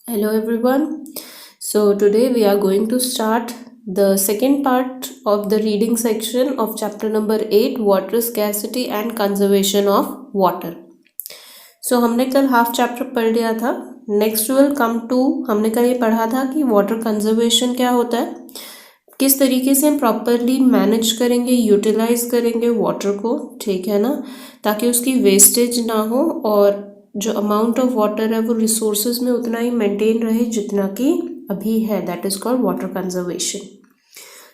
Hello everyone. So today we are going to start the second part of the reading section of chapter number 8, water scarcity and conservation of water. So हमने कल half chapter पढ़ लिया था. Next will come to, हमने कल ये पढ़ा था कि वाटर कंजर्वेशन क्या होता है, किस तरीके से हम प्रॉपरली मैनेज करेंगे, यूटिलाइज करेंगे वाटर को, ठीक है ना, ताकि उसकी वेस्टेज ना हो और जो अमाउंट ऑफ वाटर है वो रिसोर्सेज में उतना ही मेंटेन रहे जितना कि अभी है. That is called water conservation.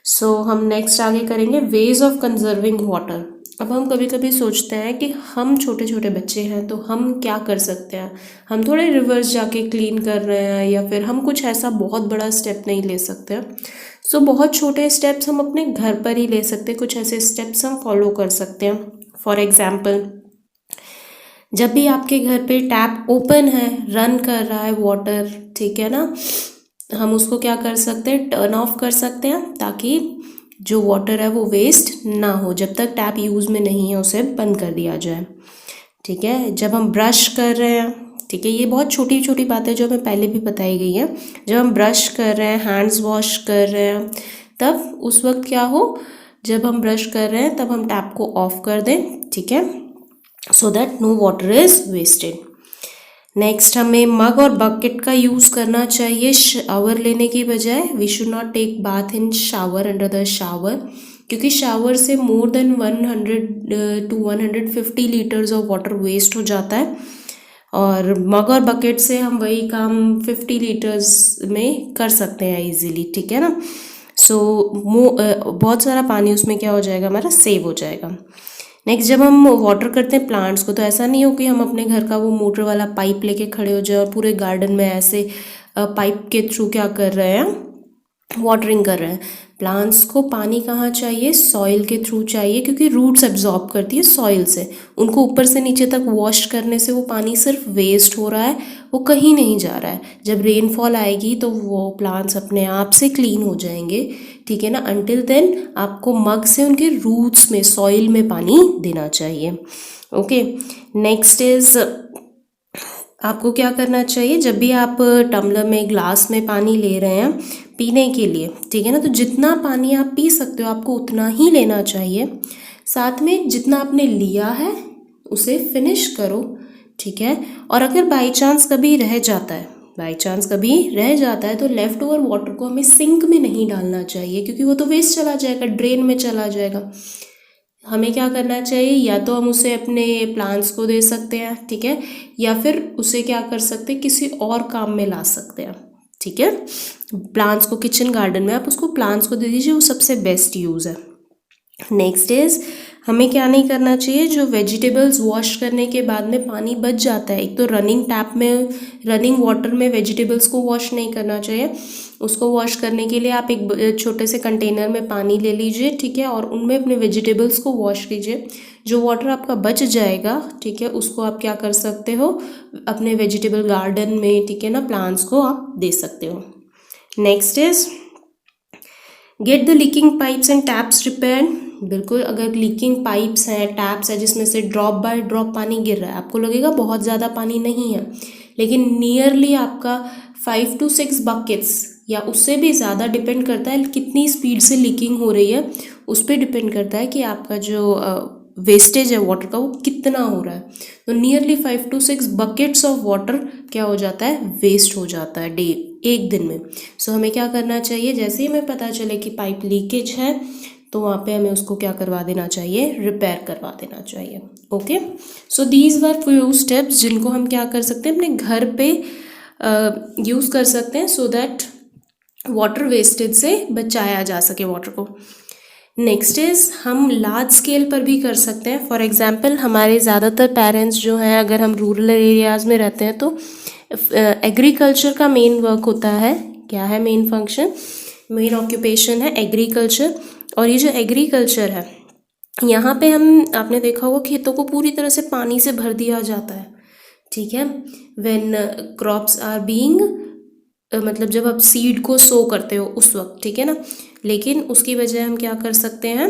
So हम नेक्स्ट आगे करेंगे वेज ऑफ कंजर्विंग वाटर. अब हम कभी कभी सोचते हैं कि हम छोटे छोटे बच्चे हैं तो हम क्या कर सकते हैं, हम थोड़े रिवर्स जाके क्लीन कर रहे हैं या फिर हम कुछ ऐसा बहुत बड़ा स्टेप नहीं ले सकते हैं. सो बहुत छोटे स्टेप्स हम अपने घर पर ही ले सकते हैं. कुछ ऐसे स्टेप्स हम फॉलो कर सकते हैं. फॉर एग्जाम्पल, जब भी आपके घर पे टैप ओपन है, रन कर रहा है वाटर, ठीक है ना, हम उसको क्या कर सकते हैं, टर्न ऑफ कर सकते हैं ताकि जो वाटर है वो वेस्ट ना हो. जब तक टैप यूज़ में नहीं है उसे बंद कर दिया जाए. ठीक है. जब हम ब्रश कर रहे हैं, ठीक है, ये बहुत छोटी छोटी बातें जो हमें पहले भी बताई गई हैं. जब हम ब्रश कर रहे हैं, हैंड्स वॉश कर रहे हैं, तब उस वक्त क्या हो, जब हम ब्रश कर रहे हैं तब हम टैप को ऑफ कर दें, ठीक है, so that no water is wasted. Next, हमें मग और बकेट का यूज़ करना चाहिए शावर लेने की बजाय. We should not take bath in shower, under the shower, क्योंकि शावर से more than 100 to 150 litres of water waste हो जाता है और मग और बकेट से हम वही काम 50 लीटर्स में कर सकते हैं इजीली, ठीक है ना. सो बहुत सारा पानी उसमें क्या हो जाएगा, हमारा सेव हो जाएगा. नेक्स्ट, जब हम वाटर करते हैं प्लांट्स को तो ऐसा नहीं हो कि हम अपने घर का वो मोटर वाला पाइप लेके खड़े हो जाए और पूरे गार्डन में ऐसे पाइप के थ्रू क्या कर रहे हैं, वाटरिंग कर रहे हैं. प्लांट्स को पानी कहाँ चाहिए, सॉइल के थ्रू चाहिए, क्योंकि रूट्स एब्जॉर्ब करती है सॉइल से. उनको ऊपर से नीचे तक वॉश करने से वो पानी सिर्फ वेस्ट हो रहा है, वो कहीं नहीं जा रहा है. जब रेनफॉल आएगी तो वो प्लांट्स अपने आप से क्लीन हो जाएंगे, ठीक है ना. अंटिल देन आपको मग से उनके रूट्स में, सॉइल में पानी देना चाहिए. ओके. नेक्स्ट इज, आपको क्या करना चाहिए, जब भी आप टम्बलर में, ग्लास में पानी ले रहे हैं पीने के लिए, ठीक है ना, तो जितना पानी आप पी सकते हो आपको उतना ही लेना चाहिए. साथ में जितना आपने लिया है उसे फिनिश करो, ठीक है. और अगर बाई चांस कभी रह जाता है, तो लेफ़्ट ओवर वाटर को हमें सिंक में नहीं डालना चाहिए, क्योंकि वो तो वेस्ट चला जाएगा, ड्रेन में चला जाएगा. हमें क्या करना चाहिए, या तो हम उसे अपने प्लांट्स को दे सकते हैं, ठीक है, या फिर उसे क्या कर सकते हैं, किसी और काम में ला सकते हैं, ठीक है. प्लांट्स को, किचन गार्डन में आप उसको प्लांट्स को दे दीजिए, वो सबसे बेस्ट यूज़ है. नेक्स्ट इज, हमें क्या नहीं करना चाहिए, जो वेजिटेबल्स वॉश करने के बाद में पानी बच जाता है, एक तो रनिंग टैप में, रनिंग वाटर में वेजिटेबल्स को वॉश नहीं करना चाहिए. उसको वॉश करने के लिए आप एक छोटे से कंटेनर में पानी ले लीजिए, ठीक है, और उनमें अपने वेजिटेबल्स को वॉश कीजिए. जो वाटर आपका बच जाएगा, ठीक है, उसको आप क्या कर सकते हो, अपने वेजिटेबल गार्डन में, ठीक है ना, प्लांट्स को आप दे सकते हो. Next is, get the leaking pipes and taps repair. बिल्कुल, अगर लीकिंग पाइप्स हैं, टैप्स है जिसमें से ड्रॉप बाय ड्रॉप पानी गिर रहा है, आपको लगेगा बहुत ज़्यादा पानी नहीं है, लेकिन नियरली आपका 5 to 6 बकेट्स या उससे भी ज़्यादा, डिपेंड करता है कितनी स्पीड से लीकिंग हो रही है, उस पर डिपेंड करता है कि आपका जो वेस्टेज है वाटर का वो कितना हो रहा है. तो nearly 5 to 6 buckets of water क्या हो जाता है, वेस्ट हो जाता है एक दिन में. सो हमें क्या करना चाहिए, जैसे ही हमें पता चले कि पाइप लीकेज है तो वहाँ पे हमें उसको क्या करवा देना चाहिए, रिपेयर करवा देना चाहिए. Okay. So these were few steps जिनको हम क्या कर सकते हैं, अपने घर पे यूज़ कर सकते हैं, सो दैट वाटर वेस्टेज से बचाया जा सके वाटर को. नेक्स्ट इज़, हम लार्ज स्केल पर भी कर सकते हैं. फॉर एग्जांपल, हमारे ज़्यादातर पेरेंट्स जो हैं, अगर हम रूरल एरियाज़ में रहते हैं तो एग्रीकल्चर का मेन वर्क होता है. क्या है मेन फंक्शन, मेन ऑक्यूपेशन है एग्रीकल्चर. और ये जो एग्रीकल्चर है, यहाँ पे हम, आपने देखा होगा खेतों को पूरी तरह से पानी से भर दिया जाता है, ठीक है, व्हेन क्रॉप्स आर बीइंग, मतलब जब आप सीड को सो करते हो उस वक्त, ठीक है ना. लेकिन उसकी बजाय हम क्या कर सकते हैं,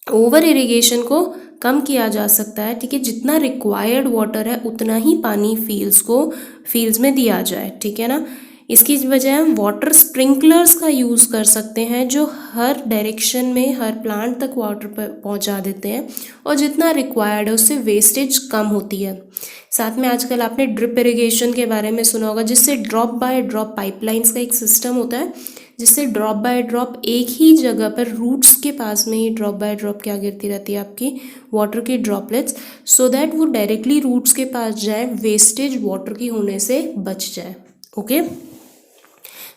ओवर इरिगेशन को कम किया जा सकता है, ठीक है। जितना रिक्वायर्ड वाटर है उतना ही पानी फील्ड्स में दिया जाए, ठीक है ना। इसकी वजह हम वाटर स्प्रिंकलर्स का यूज़ कर सकते हैं, जो हर डायरेक्शन में हर प्लांट तक वाटर पहुंचा देते हैं, और जितना रिक्वायर्ड है उससे वेस्टेज कम होती है। साथ में आजकल आपने ड्रिप इरिगेशन के बारे में सुना होगा, जिससे ड्रॉप बाय ड्रॉप पाइपलाइंस का एक सिस्टम होता है, जिससे ड्रॉप बाय ड्रॉप एक ही जगह पर रूट्स के पास में ही ड्रॉप बाय ड्रॉप क्या गिरती रहती है, आपकी वाटर की ड्रॉपलेट्स, सो दैट वो डायरेक्टली रूट्स के पास जाए, वेस्टेज वाटर की होने से बच जाए। ओके,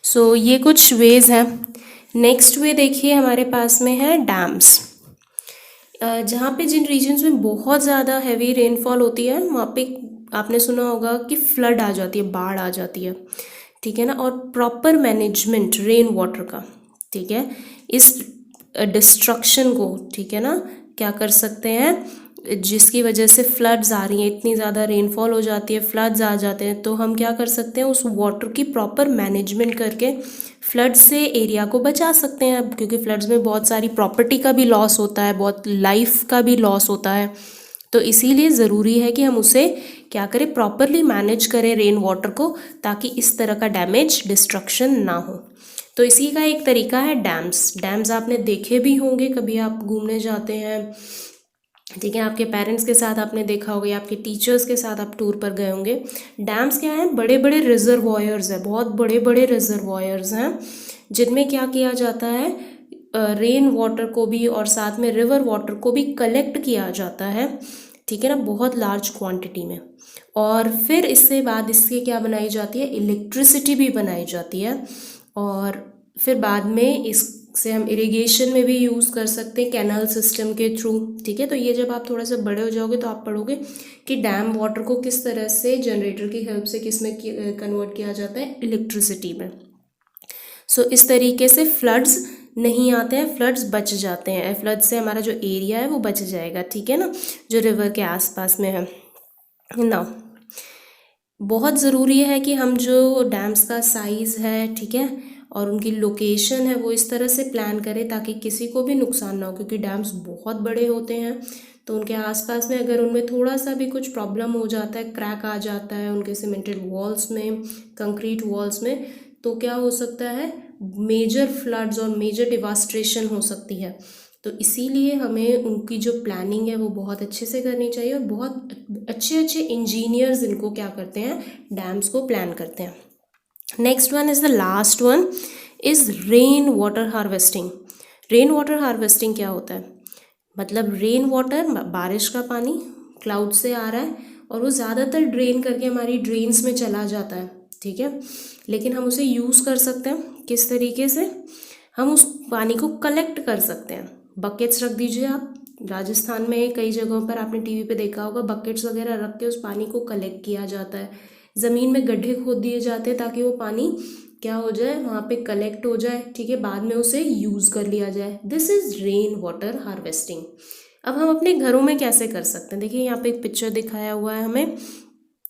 सो ये कुछ वेज हैं। नेक्स्ट वे देखिए हमारे पास में है डैम्स। जहाँ पे जिन रीजन्स में बहुत ज़्यादा हैवी रेनफॉल होती है वहाँ पे आपने सुना होगा कि फ्लड आ जाती है, बाढ़ आ जाती है, ठीक है ना। और प्रॉपर मैनेजमेंट रेन वाटर का, ठीक है, इस डिस्ट्रक्शन को, ठीक है ना, क्या कर सकते हैं, जिसकी वजह से फ्लड्स आ रही हैं, इतनी ज़्यादा रेनफॉल हो जाती है, फ्लड्स आ जाते हैं, तो हम क्या कर सकते हैं, उस वाटर की प्रॉपर मैनेजमेंट करके फ्लड से एरिया को बचा सकते हैं। क्योंकि फ्लड्स में बहुत सारी प्रॉपर्टी का भी लॉस होता है, बहुत लाइफ का भी लॉस होता है, तो इसीलिए ज़रूरी है कि हम उसे क्या करें, प्रॉपरली मैनेज करें रेन वाटर को, ताकि इस तरह का डैमेज डिस्ट्रक्शन ना हो। तो इसी का एक तरीका है डैम्स। डैम्स आपने देखे भी होंगे, कभी आप घूमने जाते हैं, ठीक है, आपके पेरेंट्स के साथ आपने देखा होगा, या आपके टीचर्स के साथ आप टूर पर गए होंगे। डैम्स क्या है, बड़े बड़े रिजर्वॉयर्स हैं, बहुत बड़े बड़े रिजर्वॉयर्स हैं, जिनमें क्या किया जाता है, रेन वाटर को भी और साथ में रिवर वाटर को भी कलेक्ट किया जाता है, ठीक है ना, बहुत लार्ज क्वांटिटी में। और फिर इससे बाद इसके क्या बनाई जाती है, इलेक्ट्रिसिटी भी बनाई जाती है, और फिर बाद में इससे हम इरिगेशन में भी यूज़ कर सकते हैं, कैनाल सिस्टम के थ्रू, ठीक है। तो ये जब आप थोड़ा सा बड़े हो जाओगे तो आप पढ़ोगे कि डैम वाटर को किस तरह से जनरेटर की हेल्प से किस में कन्वर्ट किया जाता है, इलेक्ट्रिसिटी में। सो इस तरीके से फ्लड्स नहीं आते हैं, फ्लड्स बच जाते हैं, फ्लड से हमारा जो एरिया है वो बच जाएगा, ठीक है ना, जो रिवर के आसपास में है ना। बहुत ज़रूरी है कि हम जो डैम्स का साइज़ है, ठीक है, और उनकी लोकेशन है, वो इस तरह से प्लान करें ताकि किसी को भी नुकसान ना हो, क्योंकि डैम्स बहुत बड़े होते हैं, तो उनके आसपास में अगर उनमें थोड़ा सा भी कुछ प्रॉब्लम हो जाता है, क्रैक आ जाता है उनके सीमेंटेड वॉल्स में, कंक्रीट वॉल्स में, तो क्या हो सकता है, मेजर फ्लड्स और मेजर डिवास्ट्रेशन हो सकती है। तो इसीलिए हमें उनकी जो प्लानिंग है वो बहुत अच्छे से करनी चाहिए, और बहुत अच्छे अच्छे इंजीनियर्स इनको क्या करते हैं, डैम्स को प्लान करते हैं। Next one is the last one is rain water harvesting. Rain water harvesting क्या होता है, मतलब रेन वाटर, बारिश का पानी क्लाउड से आ रहा है और वो ज़्यादातर ड्रेन करके हमारी ड्रेन्स में चला जाता है, ठीक है, लेकिन हम उसे यूज़ कर सकते हैं किस तरीके से, हम उस पानी को कलेक्ट कर सकते हैं। बकेट्स रख दीजिए आप, राजस्थान में कई जगहों पर आपने टीवी पे देखा होगा, बकेट्स वगैरह रख के उस पानी को कलेक्ट किया जाता है, ज़मीन में गड्ढे खोद दिए जाते हैं ताकि वो पानी क्या हो जाए, वहाँ पे कलेक्ट हो जाए, ठीक है, बाद में उसे यूज़ कर लिया जाए। This is rain water harvesting. अब हम अपने घरों में कैसे कर सकते हैं, देखिए यहाँ पे एक पिक्चर दिखाया हुआ है हमें,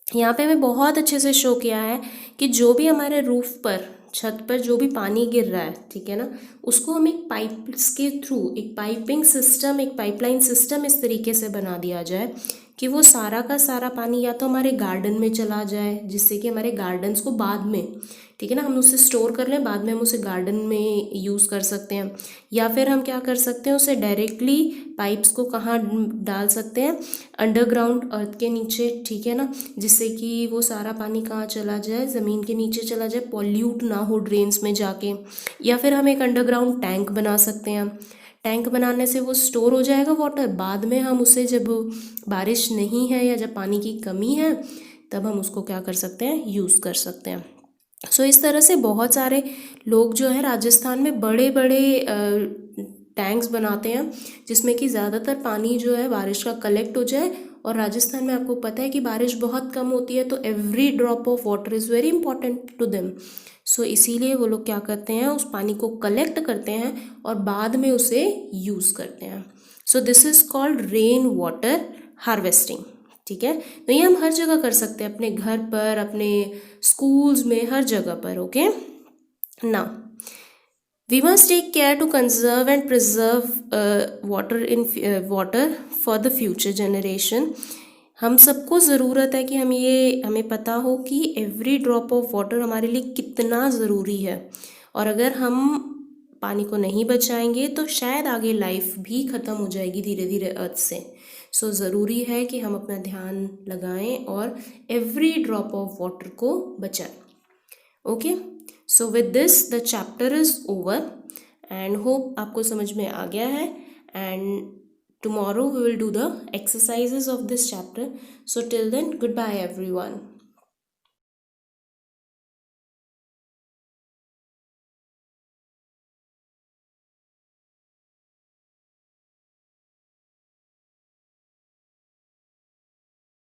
यहाँ पे हमें बहुत अच्छे से शो किया है कि जो भी हमारे रूफ पर, छत पर जो भी पानी गिर रहा है, ठीक है ना, उसको हम एक पाइप्स के थ्रू, एक पाइपिंग सिस्टम, एक पाइपलाइन सिस्टम इस तरीके से बना दिया जाए कि वो सारा का सारा पानी या तो हमारे गार्डन में चला जाए, जिससे कि हमारे गार्डन्स को बाद में, ठीक है ना, हम उसे स्टोर कर लें, बाद में हम उसे गार्डन में यूज़ कर सकते हैं। या फिर हम क्या कर सकते हैं, उसे डायरेक्टली पाइप्स को कहाँ डाल सकते हैं, अंडरग्राउंड अर्थ के नीचे, ठीक है ना, जिससे कि वो सारा पानी कहाँ चला जाए, ज़मीन के नीचे चला जाए, पॉल्यूट ना हो ड्रेन्स में जाके। या फिर हम एक अंडरग्राउंड टैंक बना सकते हैं, टैंक बनाने से वो स्टोर हो जाएगा वाटर, बाद में हम उसे जब बारिश नहीं है या जब पानी की कमी है तब हम उसको क्या कर सकते हैं, यूज़ कर सकते हैं। सो इस तरह से बहुत सारे लोग जो है राजस्थान में बड़े बड़े टैंक्स बनाते हैं, जिसमें कि ज़्यादातर पानी जो है बारिश का कलेक्ट हो जाए। और राजस्थान में आपको पता है कि बारिश बहुत कम होती है, तो every drop of water is very important to them. So इसीलिए वो लोग क्या करते हैं, उस पानी को कलेक्ट करते हैं और बाद में उसे यूज़ करते हैं। So this is called rain water harvesting, ठीक है। तो ये हम हर जगह कर सकते हैं, अपने घर पर, अपने स्कूल्स में, हर जगह पर। Okay, now We must take care to conserve and preserve water for the future generation. हम सबको ज़रूरत है कि हमें पता हो कि एवरी ड्रॉप ऑफ वाटर हमारे लिए कितना ज़रूरी है, और अगर हम पानी को नहीं बचाएंगे तो शायद आगे लाइफ भी ख़त्म हो जाएगी धीरे धीरे अर्थ से. सो ज़रूरी है कि हम अपना ध्यान लगाएं और एवरी ड्रॉप ऑफ वाटर को बचाएं. Okay, so with this the chapter is over and hope आपको समझ में आ गया है. And tomorrow we will do the exercises of this chapter. So till then, goodbye everyone.